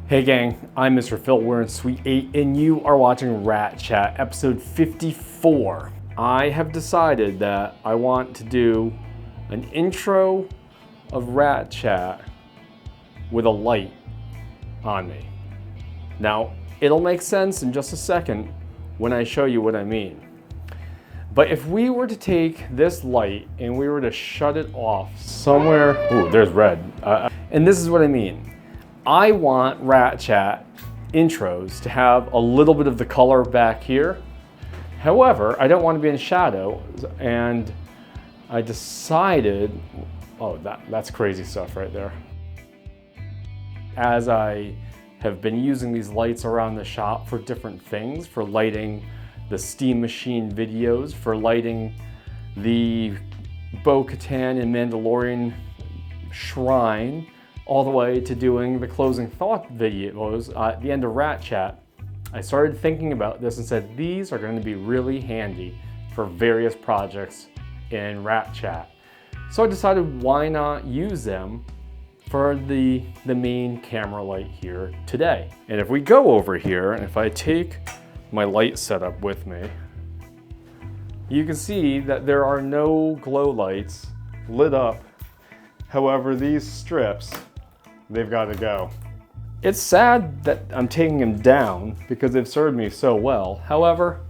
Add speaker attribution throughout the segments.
Speaker 1: Hey gang, I'm Mr. Phil, we're in Suite 8 and you are watching Rat Chat, episode 54. I have decided that I want to do an intro of Rat Chat with a light on me. Now, it'll make sense in just a second when I show you what I mean. But if we were to take this light and we were to shut it off somewhere, ooh, there's red. And this is what I mean. I want Rat Chat intros to have a little bit of the color back here. However, I don't want to be in shadow, and I decided, oh, that's crazy stuff right there. As I have been using these lights around the shop for different things, for lighting the Steam Machine videos, for lighting the Bo-Katan and Mandalorian shrine, all the way to doing the closing thought videos at the end of Rat Chat, I started thinking about this and said, these are going to be really handy for various projects in Rat Chat. So I decided, why not use them for the main camera light here today. And if we go over here, and if I take my light setup with me, you can see that there are no glow lights lit up. However, these strips, they've got to go. It's sad that I'm taking them down because they've served me so well. However,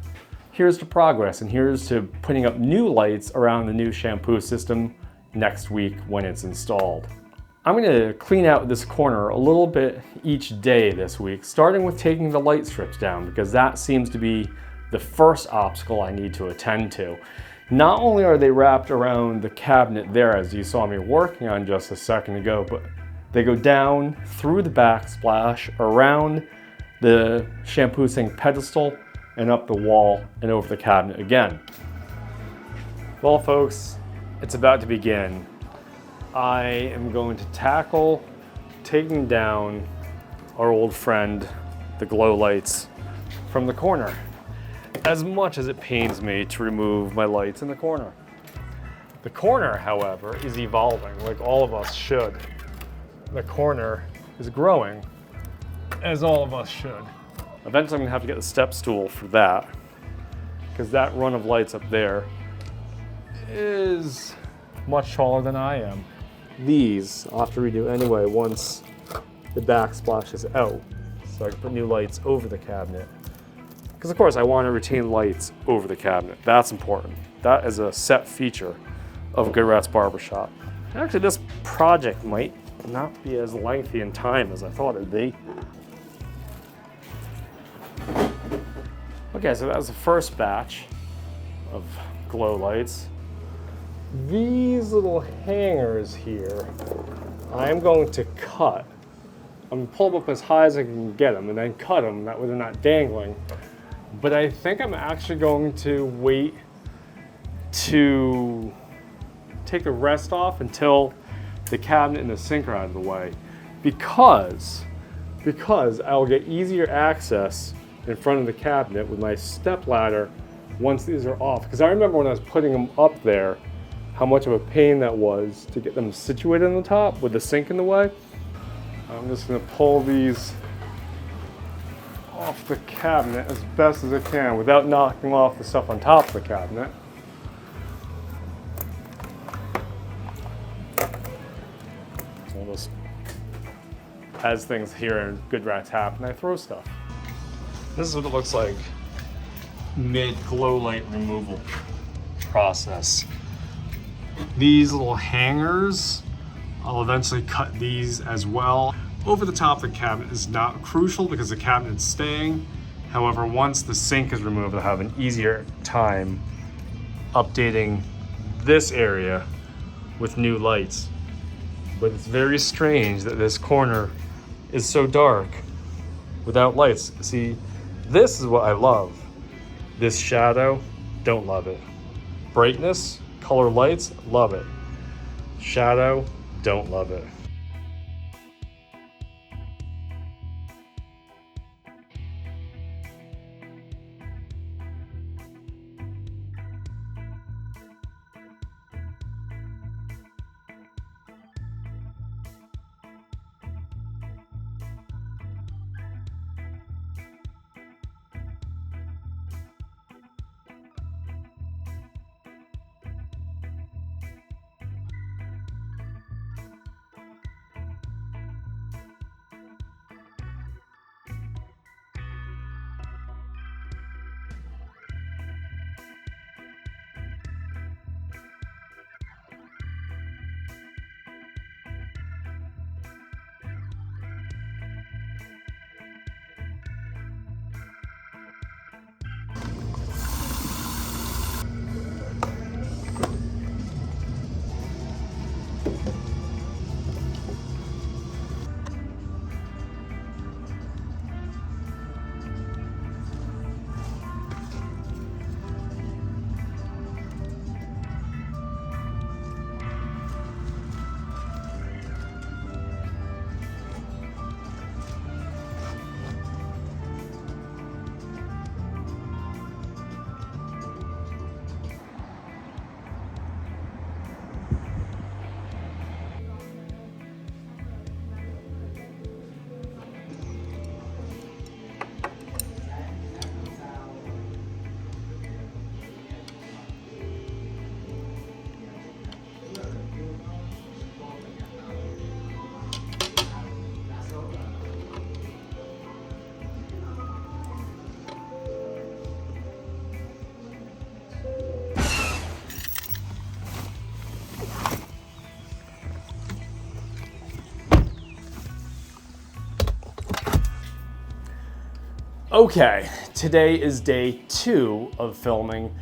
Speaker 1: here's to progress, and here's to putting up new lights around the new shampoo system next week when it's installed. I'm going to clean out this corner a little bit each day this week, starting with taking the light strips down, because that seems to be the first obstacle I need to attend to. Not only are they wrapped around the cabinet there, as you saw me working on just a second ago, but they go down through the backsplash, around the shampoo sink pedestal, and up the wall and over the cabinet again. Well, folks, it's about to begin. I am going to tackle taking down our old friend, the glow lights, from the corner. As much as it pains me to remove my lights in the corner. The corner, however, is evolving, like all of us should. The corner is growing, as all of us should. Eventually I'm gonna have to get the step stool for that, because that run of lights up there is much taller than I am. These I'll have to redo anyway once the backsplash is out, so I can put new lights over the cabinet. Because of course I want to retain lights over the cabinet. That's important. That is a set feature of Good Rat's Barbershop. Actually, this project might not be as lengthy in time as I thought it'd be. Okay, so that was the first batch of glow lights. These little hangers here, I'm going to cut. I'm going to pull them up as high as I can get them and then cut them, that way they're not dangling. But I think I'm actually going to wait to take the rest off until the cabinet and the sink are out of the way, because I'll get easier access in front of the cabinet with my step ladder once these are off. Because I remember when I was putting them up there, how much of a pain that was to get them situated on the top with the sink in the way. I'm just going to pull these off the cabinet as best as I can without knocking off the stuff on top of the cabinet. So just, as things here in Good Rats happen, I throw stuff. This is what it looks like mid glow light removal process. These little hangers, I'll eventually cut these as well. Over the top of the cabinet is not crucial because the cabinet's staying. However, once the sink is removed, I'll have an easier time updating this area with new lights. But it's very strange that this corner is so dark without lights. See, this is what I love. This shadow, don't love it. Brightness, color lights, love it. Shadow, don't love it. Okay, today is day 2 of filming,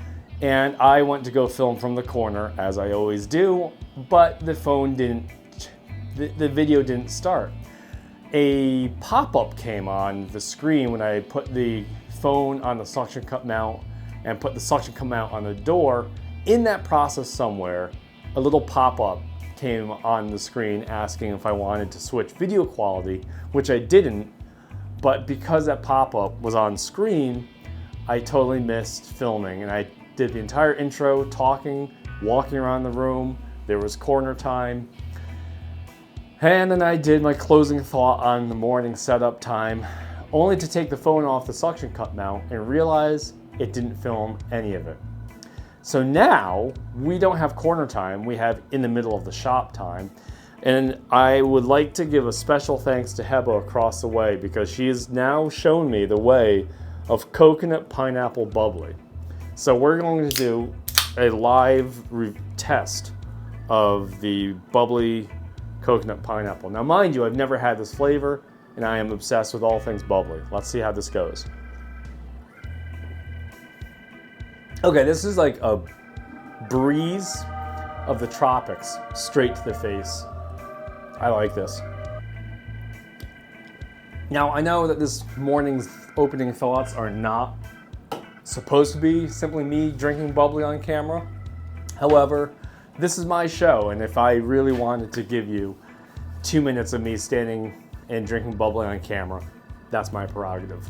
Speaker 1: and I went to go film from the corner, as I always do, but the video didn't start. A pop-up came on the screen when I put the phone on the suction cup mount and put the suction cup mount on the door. In that process somewhere, a little pop-up came on the screen asking if I wanted to switch video quality, which I didn't. But because that pop-up was on screen, I totally missed filming, and I did the entire intro talking, walking around the room. There was corner time. And then I did my closing thought on the morning setup time, only to take the phone off the suction cup mount and realize it didn't film any of it. So now we don't have corner time, we have in the middle of the shop time. And I would like to give a special thanks to Hovey across the way, because she has now shown me the way of coconut pineapple bubbly. So we're going to do a live test of the bubbly coconut pineapple. Now mind you, I've never had this flavor and I am obsessed with all things bubbly. Let's see how this goes. Okay, this is like a breeze of the tropics straight to the face. I like this. Now I know that this morning's opening thoughts are not supposed to be simply me drinking bubbly on camera. However, this is my show, and if I really wanted to give you 2 minutes of me standing and drinking bubbly on camera, that's my prerogative.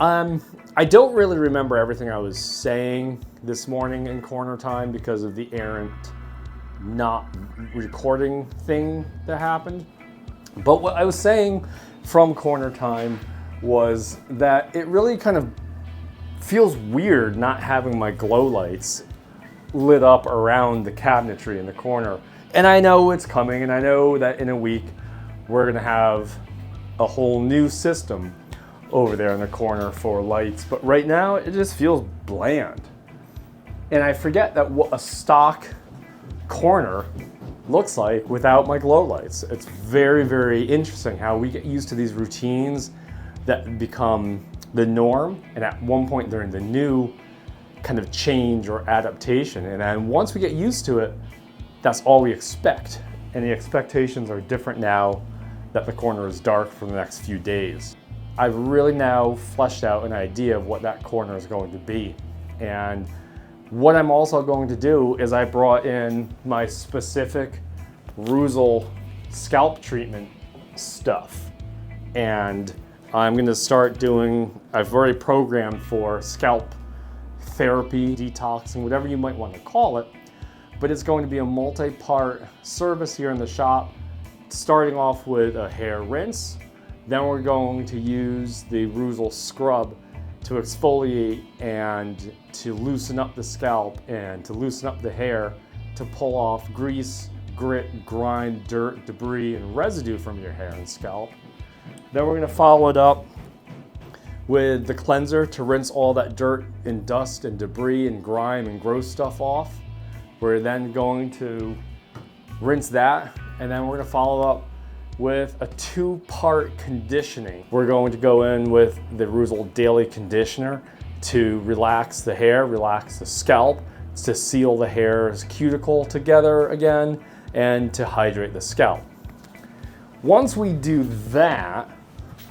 Speaker 1: I don't really remember everything I was saying this morning in corner time because of the errant not recording thing that happened. But what I was saying from corner time was that it really kind of feels weird not having my glow lights lit up around the cabinetry in the corner. And I know it's coming, and I know that in a week we're gonna have a whole new system over there in the corner for lights, but right now it just feels bland. And I forget that what a stock corner looks like without my glow lights. It's very, very interesting how we get used to these routines that become the norm, and at one point they're in the new kind of change or adaptation. And then once we get used to it, that's all we expect. And the expectations are different now that the corner is dark for the next few days. I've really now fleshed out an idea of what that corner is going to be. And what I'm also going to do is I brought in my specific Ruzel scalp treatment stuff. And I'm gonna start doing, I've already programmed for scalp therapy, detoxing, whatever you might want to call it. But it's going to be a multi-part service here in the shop, starting off with a hair rinse. Then we're going to use the Ruzel scrub to exfoliate and to loosen up the scalp and to loosen up the hair, to pull off grease, grit, grime, dirt, debris, and residue from your hair and scalp. Then we're gonna follow it up with the cleanser to rinse all that dirt and dust and debris and grime and gross stuff off. We're then going to rinse that, and then we're gonna follow up with a 2-part conditioning. We're going to go in with the Ruzel Daily Conditioner to relax the hair, relax the scalp, to seal the hair's cuticle together again, and to hydrate the scalp. Once we do that,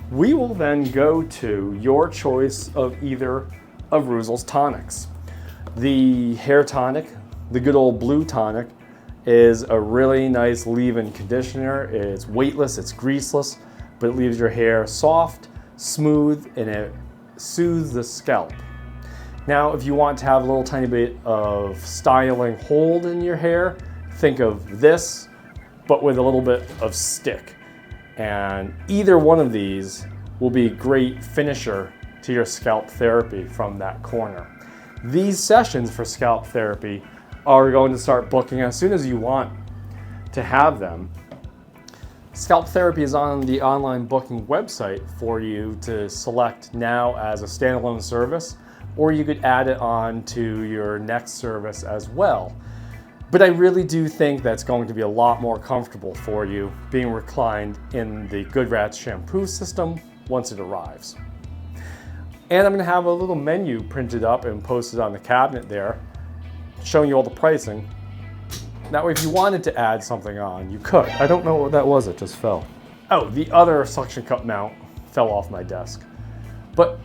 Speaker 1: we will then go to your choice of either of Ruzel's tonics. The hair tonic, the good old blue tonic, is a really nice leave-in conditioner. It's weightless, it's greaseless, but it leaves your hair soft, smooth, and it soothes the scalp. Now, if you want to have a little tiny bit of styling hold in your hair, think of this, but with a little bit of stick. And either one of these will be a great finisher to your scalp therapy from that corner. These sessions for scalp therapy are going to start booking as soon as you want to have them. Scalp therapy is on the online booking website for you to select now as a standalone service, or you could add it on to your next service as well. But I really do think that's going to be a lot more comfortable for you being reclined in the Good Rats shampoo system once it arrives. And I'm gonna have a little menu printed up and posted on the cabinet there, showing you all the pricing. That way, if you wanted to add something on, you could. I don't know what that was, it just fell. Oh, the other suction cup mount fell off my desk. But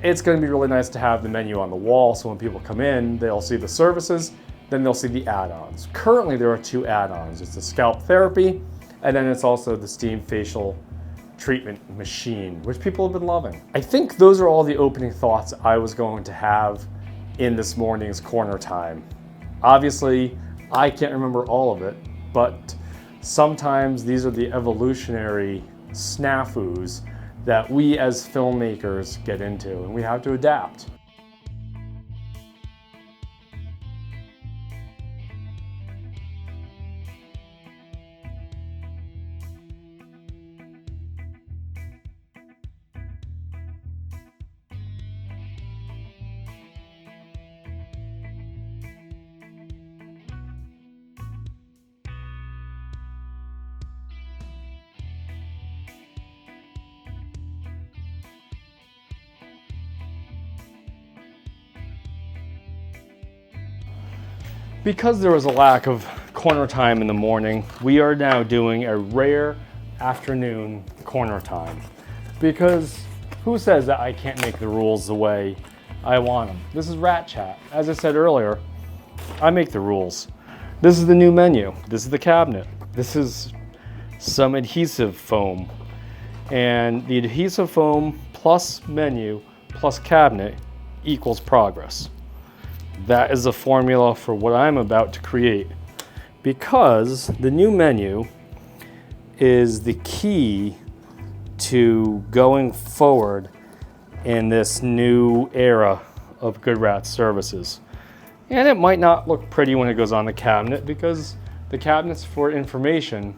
Speaker 1: it's gonna be really nice to have the menu on the wall, so when people come in, they'll see the services, then they'll see the add-ons. Currently, there are 2 add-ons. It's the scalp therapy, and then it's also the steam facial treatment machine, which people have been loving. I think those are all the opening thoughts I was going to have in this morning's corner time. Obviously, I can't remember all of it, but sometimes these are the evolutionary snafus that we as filmmakers get into, and we have to adapt. Because there was a lack of corner time in the morning, we are now doing a rare afternoon corner time. Because who says that I can't make the rules the way I want them? This is Rat Chat. As I said earlier, I make the rules. This is the new menu. This is the cabinet. This is some adhesive foam. And the adhesive foam plus menu plus cabinet equals progress. That is the formula for what I'm about to create, because the new menu is the key to going forward in this new era of Good Rat services. And it might not look pretty when it goes on the cabinet, because the cabinet's for information,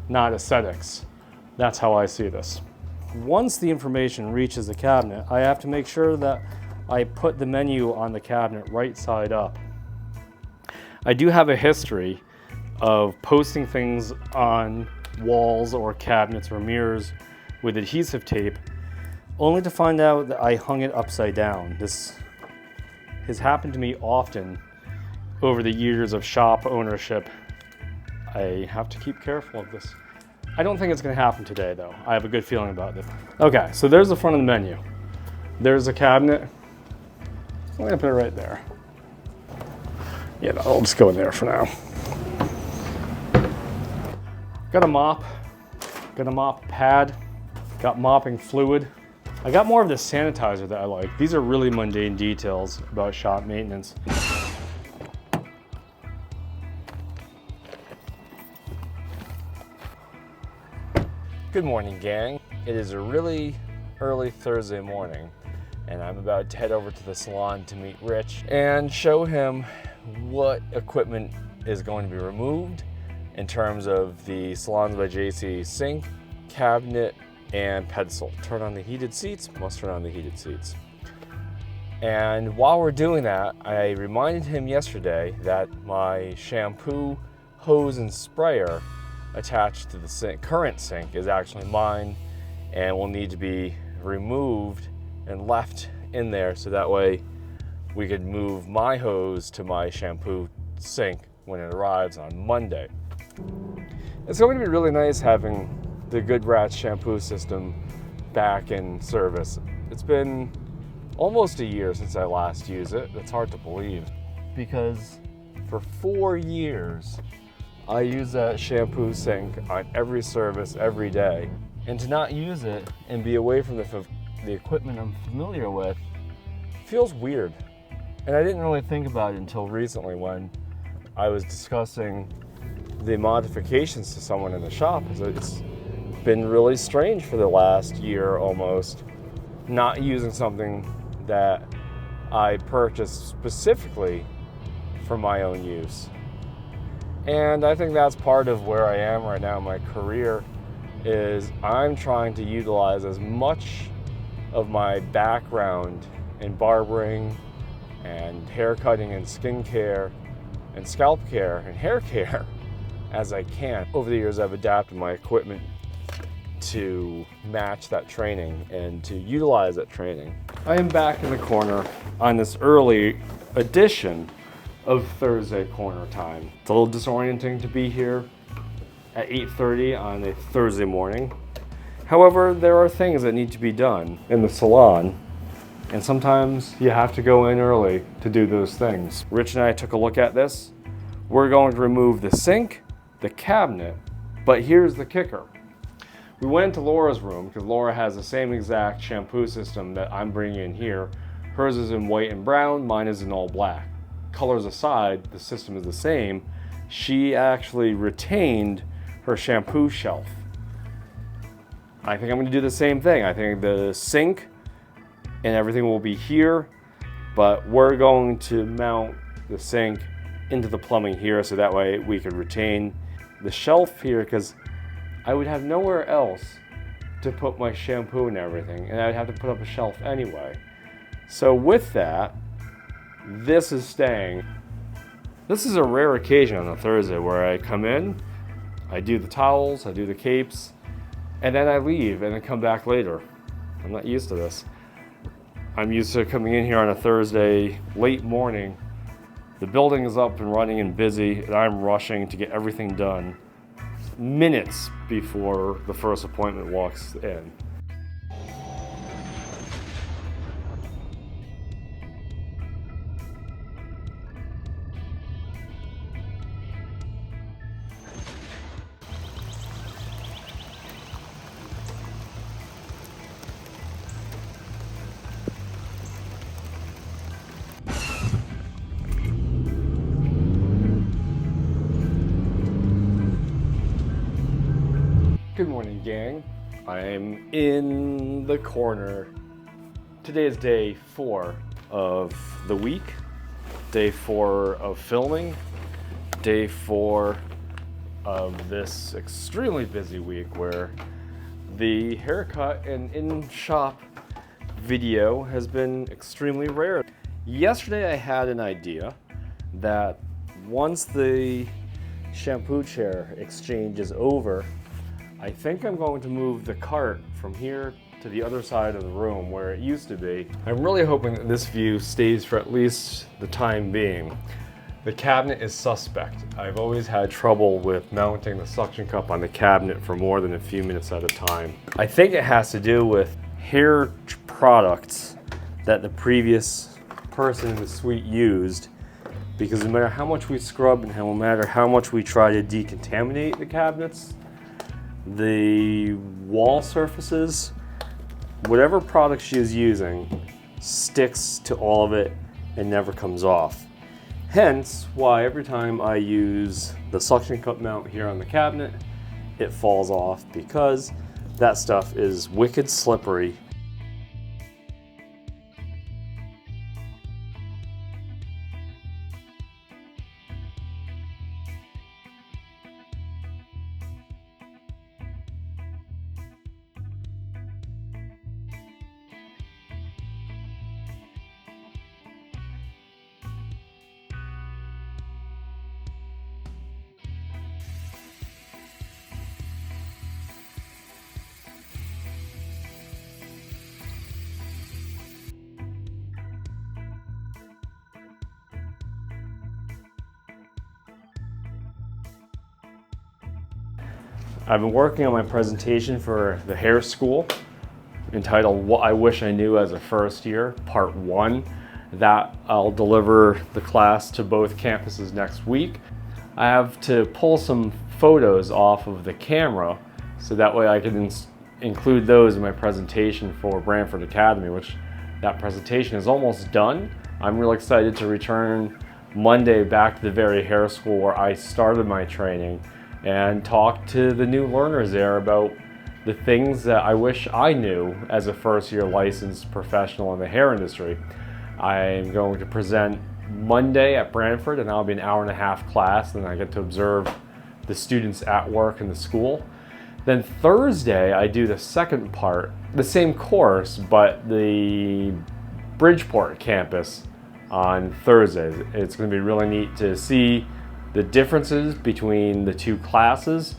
Speaker 1: not aesthetics. That's how I see this. Once the information reaches the cabinet, I have to make sure that I put the menu on the cabinet right side up. I do have a history of posting things on walls or cabinets or mirrors with adhesive tape, only to find out that I hung it upside down. This has happened to me often over the years of shop ownership. I have to keep careful of this. I don't think it's going to happen today, though. I have a good feeling about this. Okay, so there's the front of the menu. There's the cabinet. I'm gonna put it right there. Yeah, I'll just go in there for now. Got a mop pad, got mopping fluid. I got more of the sanitizer that I like. These are really mundane details about shop maintenance. Good morning, gang. It is a really early Thursday morning, and I'm about to head over to the salon to meet Rich and show him what equipment is going to be removed in terms of the Salons by JC sink, cabinet, and pedestal. Turn on the heated seats, must turn on the heated seats. And while we're doing that, I reminded him yesterday that my shampoo, hose, and sprayer attached to the current sink is actually mine and will need to be removed and left in there, so that way we could move my hose to my shampoo sink when it arrives on Monday. It's going to be really nice having the Good Rat shampoo system back in service. It's been almost a year since I last used it. It's hard to believe, because for 4 years I use that shampoo sink on every service every day, and to not use it and be away from the equipment I'm familiar with feels weird. And I didn't really think about it until recently when I was discussing the modifications to someone in the shop. It's been really strange for the last year almost, not using something that I purchased specifically for my own use. And I think that's part of where I am right now in my career, is I'm trying to utilize as much of my background in barbering and hair cutting and skin care and scalp care and hair care as I can. Over the years, I've adapted my equipment to match that training and to utilize that training. I am back in the corner on this early edition of Thursday Corner Time. It's a little disorienting to be here at 8:30 on a Thursday morning. However, there are things that need to be done in the salon, and sometimes you have to go in early to do those things. Rich and I took a look at this. We're going to remove the sink, the cabinet, but here's the kicker. We went into Laura's room because Laura has the same exact shampoo system that I'm bringing in here. Hers is in white and brown, mine is in all black. Colors aside, the system is the same. She actually retained her shampoo shelf. I think I'm going to do the same thing. I think the sink and everything will be here, but we're going to mount the sink into the plumbing here so that way we could retain the shelf here, because I would have nowhere else to put my shampoo and everything, and I'd have to put up a shelf anyway. So with that, this is staying. This is a rare occasion on a Thursday where I come in, I do the towels, I do the capes, and then I leave and then come back later. I'm not used to this. I'm used to coming in here on a Thursday late morning. The building is up and running and busy, and I'm rushing to get everything done minutes before the first appointment walks in. Good morning, gang. I'm in the corner. Today is day 4 of the week, day 4 of filming, day 4 of this extremely busy week where the haircut and in-shop video has been extremely rare. Yesterday I had an idea that once the shampoo chair exchange is over, I think I'm going to move the cart from here to the other side of the room where it used to be. I'm really hoping that this view stays for at least the time being. The cabinet is suspect. I've always had trouble with mounting the suction cup on the cabinet for more than a few minutes at a time. I think it has to do with hair products that the previous person in the suite used, because no matter how much we scrub and no matter how much we try to decontaminate the cabinets, the wall surfaces, whatever product she is using, sticks to all of it and never comes off. Hence why every time I use the suction cup mount here on the cabinet, it falls off, because that stuff is wicked slippery. I've been working on my presentation for the hair school entitled What I Wish I Knew as a First Year, Part 1. That I'll deliver the class to both campuses next week. I have to pull some photos off of the camera so that way I can include those in my presentation for Brantford Academy, which that presentation is almost done. I'm real excited to return Monday back to the very hair school where I started my training and talk to the new learners there about the things that I wish I knew as a first-year licensed professional in the hair industry. I'm going to present Monday at Brantford, and that'll be an hour-and-a-half class, and I get to observe the students at work in the school. Then Thursday, I do the second part, the same course, but the Bridgeport campus on Thursdays. It's going to be really neat to see the differences between the two classes.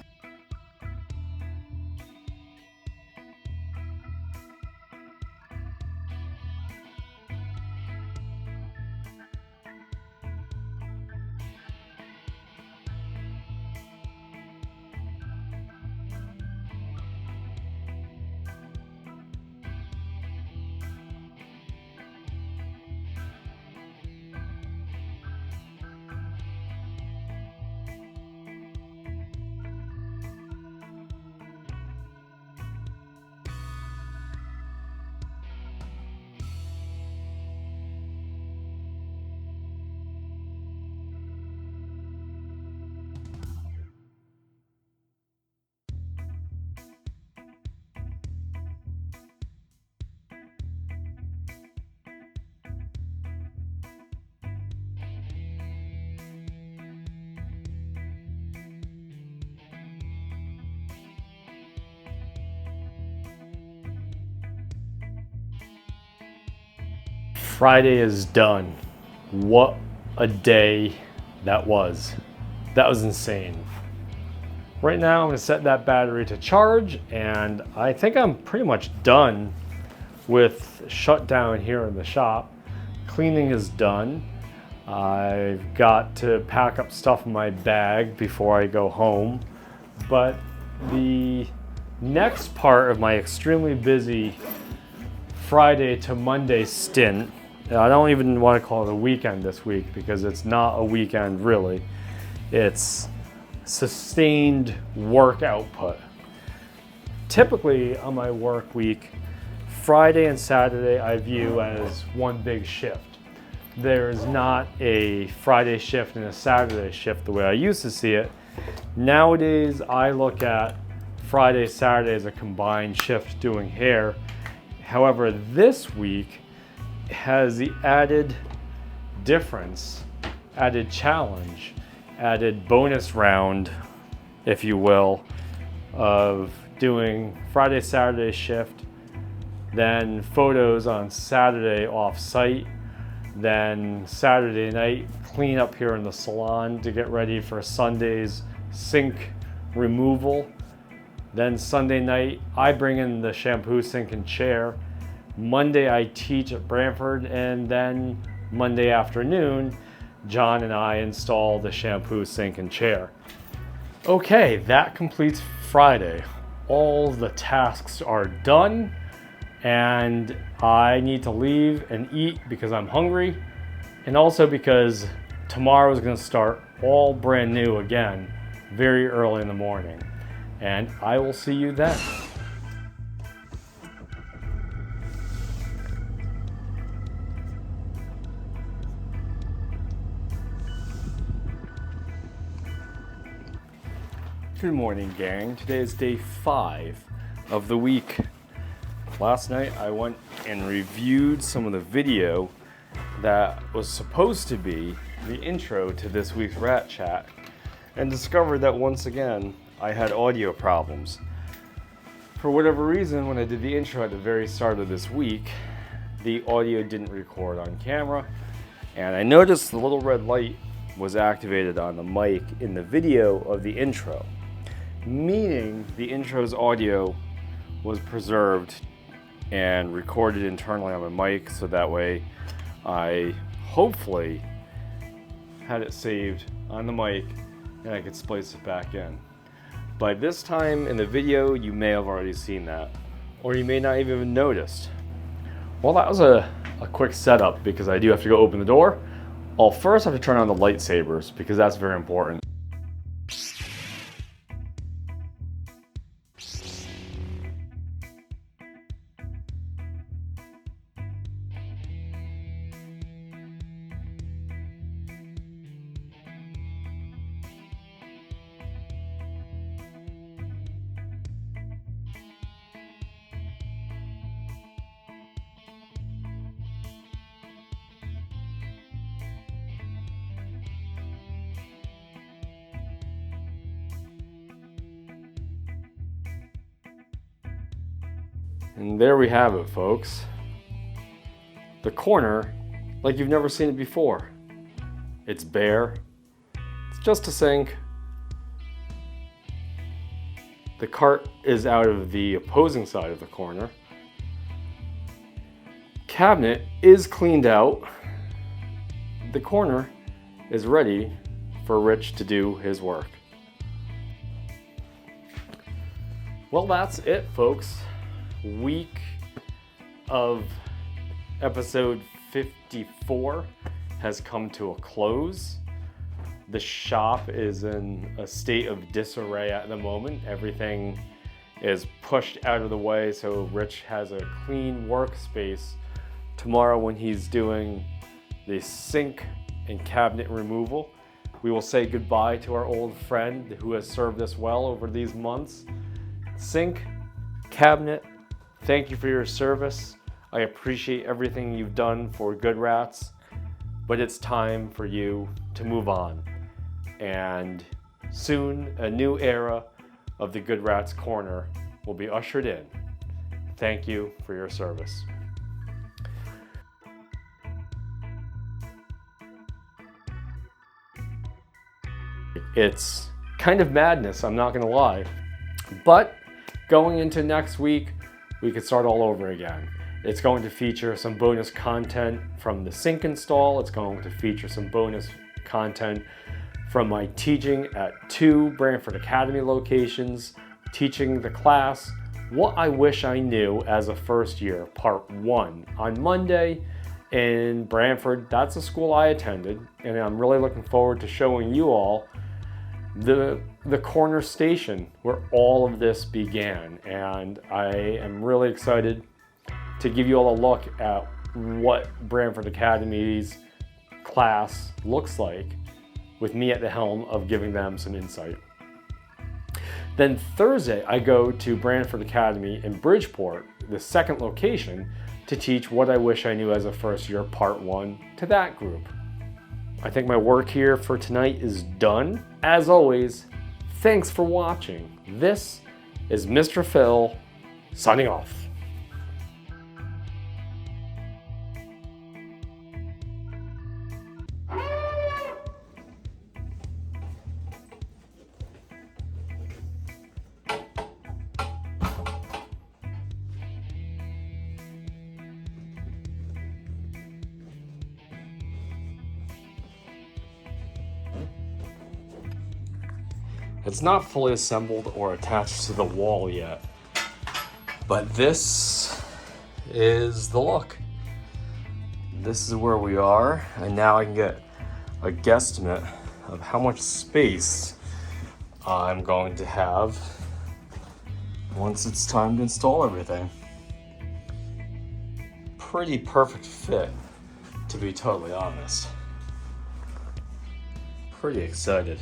Speaker 1: Friday is done. What a day that was. That was insane. Right now I'm gonna set that battery to charge, and I think I'm pretty much done with shutdown here in the shop. Cleaning is done. I've got to pack up stuff in my bag before I go home. But the next part of my extremely busy Friday to Monday stint, I don't even want to call it a weekend this week because it's not a weekend really. It's sustained work output. Typically on my work week, Friday and Saturday I view as one big shift. There's not a Friday shift and a Saturday shift the way I used to see it. Nowadays, I look at Friday, Saturday as a combined shift doing hair. However, this week has the added difference, added challenge, added bonus round, if you will, of doing Friday, Saturday shift, then photos on Saturday off-site, then Saturday night clean up here in the salon to get ready for Sunday's sink removal. Then Sunday night I bring in the shampoo, sink, and chair. Monday I teach at Brantford, and then Monday afternoon John and I install the shampoo, sink, and chair. Okay, that completes Friday. All the tasks are done, and I need to leave and eat because I'm hungry, and also because tomorrow is going to start all brand new again, very early in the morning. And I will see you then. Good morning, gang. Today is day 5 of the week. Last night I went and reviewed some of the video that was supposed to be the intro to this week's Rat Chat, and discovered that once again I had audio problems. For whatever reason, when I did the intro at the very start of this week, the audio didn't record on camera, and I noticed the little red light was activated on the mic in the video of the intro, meaning the intro's audio was preserved and recorded internally on my mic, so that way I hopefully had it saved on the mic and I could splice it back in. By this time in the video, you may have already seen that, or you may not even have noticed. Well, that was a quick setup because I do have to go open the door. I'll first have to turn on the lightsabers because that's very important. And there we have it, folks. The corner, like you've never seen it before. It's bare. It's just a sink. The cart is out of the opposing side of the corner. Cabinet is cleaned out. The corner is ready for Rich to do his work. Well, that's it, folks. Week of episode 54 has come to a close. The shop is in a state of disarray at the moment. Everything is pushed out of the way so Rich has a clean workspace tomorrow when he's doing the sink and cabinet removal. We will say goodbye to our old friend who has served us well over these months. Sink, cabinet, thank you for your service. I appreciate everything you've done for Good Rats, but it's time for you to move on. And soon, a new era of the Good Rats Corner will be ushered in. Thank you for your service. It's kind of madness, I'm not gonna lie. But going into next week, we could start all over again. It's going to feature some bonus content from the sink install. It's going to feature some bonus content from my teaching at 2 Brantford Academy locations, teaching the class What I Wish I Knew as a First Year, Part 1, on Monday in Brantford. That's a school I attended, and I'm really looking forward to showing you all the corner station where all of this began. And I am really excited to give you all a look at what Brantford Academy's class looks like with me at the helm of giving them some insight. Then Thursday, I go to Brantford Academy in Bridgeport, the second location, to teach What I Wish I Knew as a First Year, Part 1, to that group. I think my work here for tonight is done. As always, thanks for watching. This is Mr. Phil, signing off. It's not fully assembled or attached to the wall yet, but this is the look. This is where we are, and now I can get a guesstimate of how much space I'm going to have once it's time to install everything. Pretty perfect fit, to be totally honest. Pretty excited.